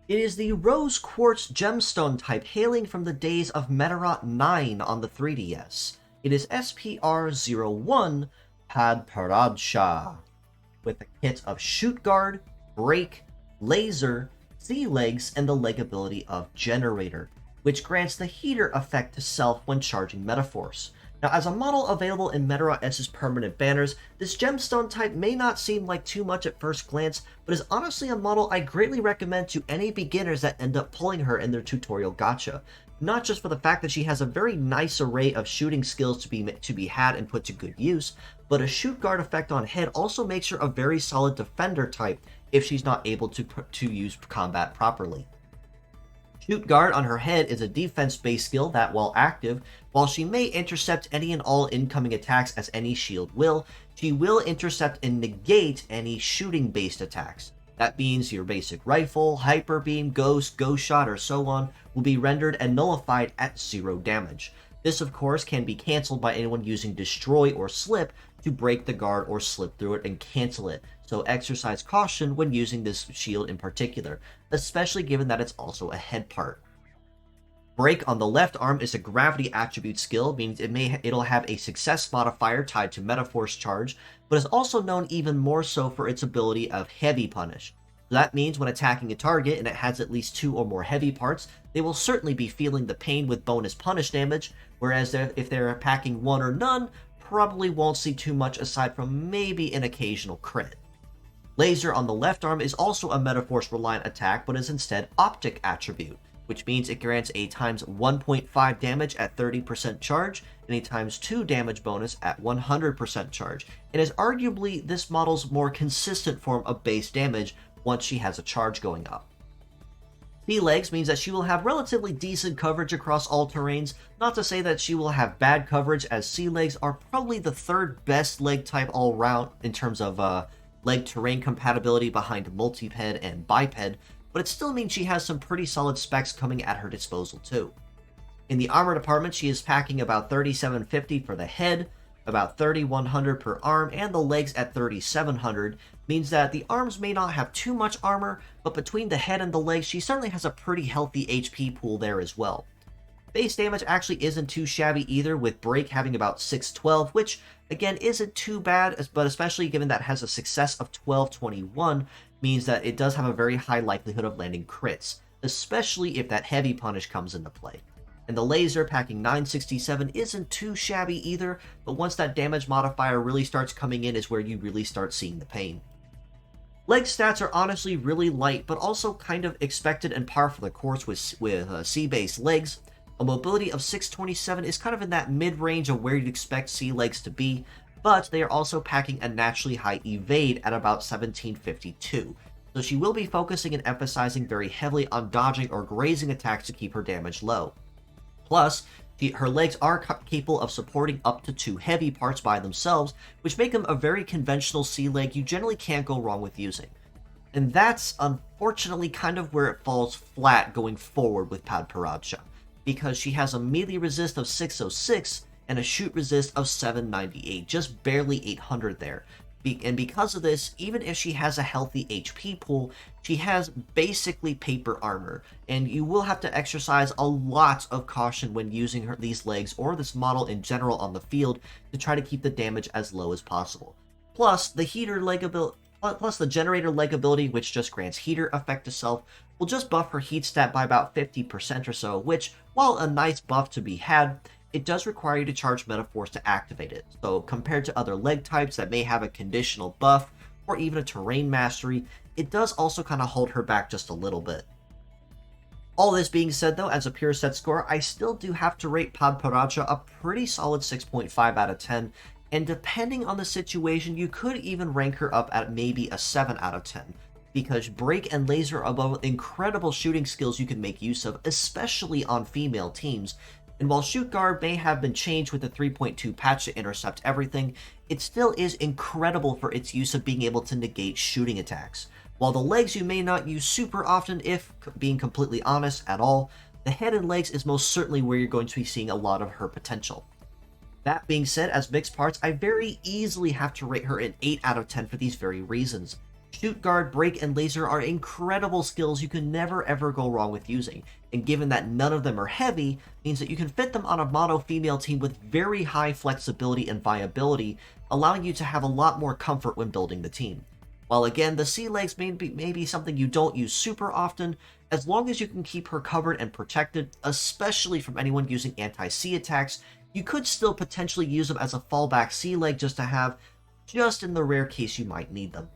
It is the Rose Quartz Gemstone type hailing from the days of Medarot 9 on the 3DS. It is SPR01 Padparadsha, with a kit of Shoot Guard, Break, Laser, Sea Legs, and the leg ability of Generator, which grants the heater effect to self when charging Metaforce. Now, as a model available in Medarot S's permanent banners, this Gemstone type may not seem like too much at first glance, but is honestly a model I greatly recommend to any beginners that end up pulling her in their tutorial gacha. Not just for the fact that she has a very nice array of shooting skills to be had and put to good use, but a Shoot Guard effect on head also makes her a very solid defender type if she's not able to use combat properly. Shoot Guard on her head is a defense-based skill that, while active, while she may intercept any and all incoming attacks as any shield will, she will intercept and negate any shooting-based attacks. That means your basic rifle, hyper beam, ghost shot, or so on will be rendered and nullified at 0 damage. This, of course, can be cancelled by anyone using Destroy or Slip to break the guard or slip through it and cancel it, so exercise caution when using this shield in particular, especially given that it's also a head part. Break on the left arm is a gravity attribute skill, means it'll have a success modifier tied to Metaforce charge, but is also known even more so for its ability of heavy punish. That means when attacking a target and it has at least 2 or more heavy parts, they will certainly be feeling the pain with bonus punish damage, whereas if they're packing 1 or none, probably won't see too much aside from maybe an occasional crit. Laser on the left arm is also a Metaforce reliant attack, but is instead optic attribute, which means it grants a times 1.5 damage at 30% charge and a times 2 damage bonus at 100% charge, and is arguably this model's more consistent form of base damage once she has a charge going up. Sea Legs means that she will have relatively decent coverage across all terrains, not to say that she will have bad coverage, as Sea Legs are probably the 3rd best leg type all around in terms of leg terrain compatibility behind multiped and biped, but it still means she has some pretty solid specs coming at her disposal too. In the armor department, she is packing about 3750 for the head, about 3100 per arm, and the legs at 3700, means that the arms may not have too much armor, but between the head and the legs, she certainly has a pretty healthy HP pool there as well. Base damage actually isn't too shabby either, with Break having about 612, which again isn't too bad, but especially given that it has a success of 1221, means that it does have a very high likelihood of landing crits, especially if that heavy punish comes into play. And the Laser packing 967 isn't too shabby either, but once that damage modifier really starts coming in is where you really start seeing the pain. Leg stats are honestly really light, but also kind of expected and par for the course with C-based legs. A mobility of 627 is kind of in that mid-range of where you'd expect Sea Legs to be, but they are also packing a naturally high evade at about 1752. So she will be focusing and emphasizing very heavily on dodging or grazing attacks to keep her damage low. Plus, her legs are capable of supporting up to 2 heavy parts by themselves, which make them a very conventional sea leg you generally can't go wrong with using. And that's unfortunately kind of where it falls flat going forward with Padparadsha, because she has a melee resist of 606 and a shoot resist of 798, just barely 800 there. And because of this, even if she has a healthy HP pool, she has basically paper armor, and you will have to exercise a lot of caution when using these legs or this model in general on the field to try to keep the damage as low as possible. Plus, the generator leg ability, which just grants heater effect to self, will just buff her heat stat by about 50% or so, which, while a nice buff to be had, it does require you to charge Metaforce to activate it. So compared to other leg types that may have a conditional buff or even a terrain mastery, it does also kind of hold her back just a little bit. All this being said though, as a pure set score, I still do have to rate Padparadsha a pretty solid 6.5 out of 10, and depending on the situation, you could even rank her up at maybe a 7 out of 10. Because Break and Laser are both incredible shooting skills you can make use of, especially on female teams. And while Shoot Guard may have been changed with the 3.2 patch to intercept everything, it still is incredible for its use of being able to negate shooting attacks. While the legs you may not use super often, if being completely honest at all, the head and legs is most certainly where you're going to be seeing a lot of her potential. That being said, as mixed parts, I very easily have to rate her an 8 out of 10 for these very reasons. Shoot, Guard, Break, and Laser are incredible skills you can never ever go wrong with using, and given that none of them are heavy, means that you can fit them on a mono female team with very high flexibility and viability, allowing you to have a lot more comfort when building the team. While again, the sea legs may be something you don't use super often, as long as you can keep her covered and protected, especially from anyone using anti-sea attacks, you could still potentially use them as a fallback sea leg just to have, just in the rare case you might need them.